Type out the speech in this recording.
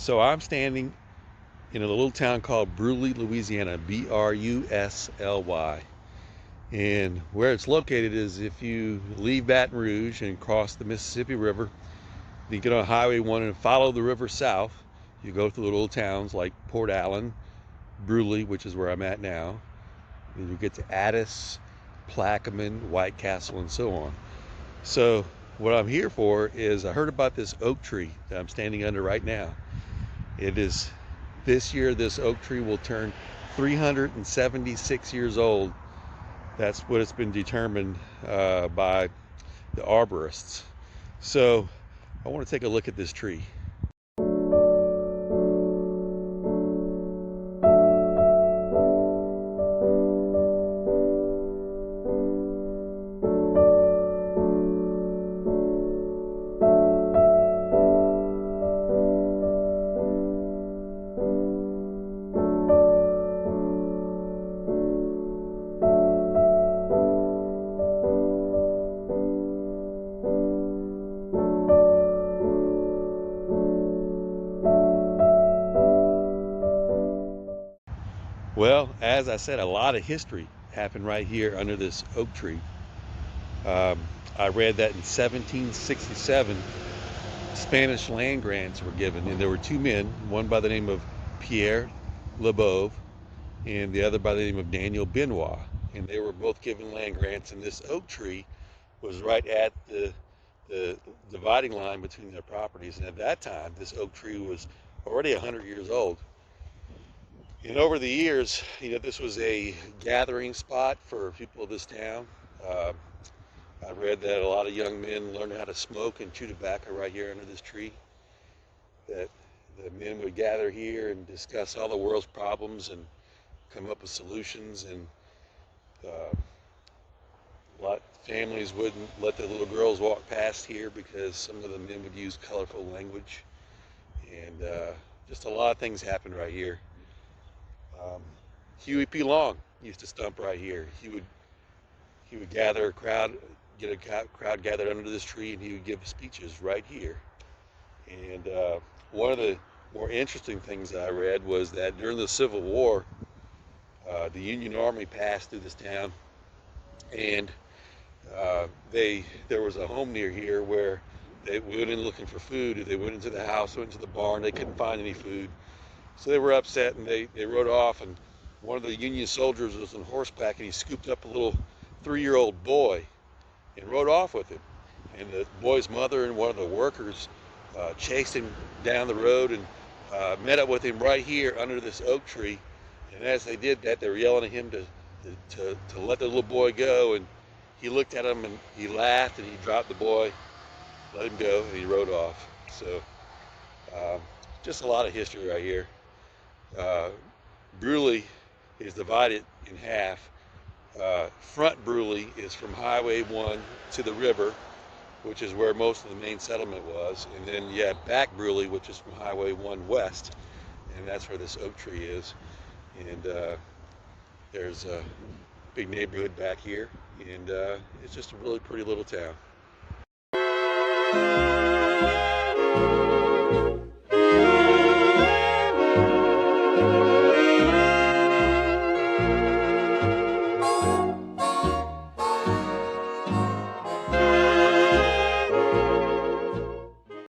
So I'm standing in a little town called Brusly, Louisiana, Brusly. And where it's located is if you leave Baton Rouge and cross the Mississippi River, then you get on Highway 1 and follow the river south. You go through little towns like Port Allen, Brusly, which is where I'm at now. Then you get to Addis, Plaquemine, White Castle, and so on. So what I'm here for is I heard about this oak tree that I'm standing under right now. It is this year, this oak tree will turn 376 years old. That's what it's been determined by the arborists. So I want to take a look at this tree. Well, as I said, a lot of history happened right here under this oak tree. Um, I read that in 1767, Spanish land grants were given, and there were two men, one by the name of Pierre Lebove and the other by the name of Daniel Benoit, and they were both given land grants, and this oak tree was right at the dividing line between their properties. And at that time, this oak tree was already 100 years old. And over the years, this was a gathering spot for people of this town. Uh, I read that a lot of young men learned how to smoke and chew tobacco right here under this tree. That the men would gather here and discuss all the world's problems and come up with solutions. And a lot of families wouldn't let the little girls walk past here because some of the men would use colorful language. And just a lot of things happened right here. Um, Huey P. Long used to stump right here. He would gather a crowd, get a crowd gathered under this tree, and he would give speeches right here. And one of the more interesting things that I read was that during the Civil War, the Union Army passed through this town, and there was a home near here where they went in looking for food. They went into the house, went into the barn, they couldn't find any food. So they were upset, and they rode off, and one of the Union soldiers was on horseback, and he scooped up a little 3-year-old boy and rode off with him. And the boy's mother and one of the workers chased him down the road and met up with him right here under this oak tree. And as they did that, they were yelling at him to let the little boy go. And he looked at him and he laughed, and he dropped the boy, let him go, and he rode off. So just a lot of history right here. Brusly is divided in half. Front Brusly is from Highway 1 to the river, which is where most of the main settlement was. And then you have back Brusly, which is from Highway 1 west, and that's where this oak tree is. And there's a big neighborhood back here, and it's just a really pretty little town.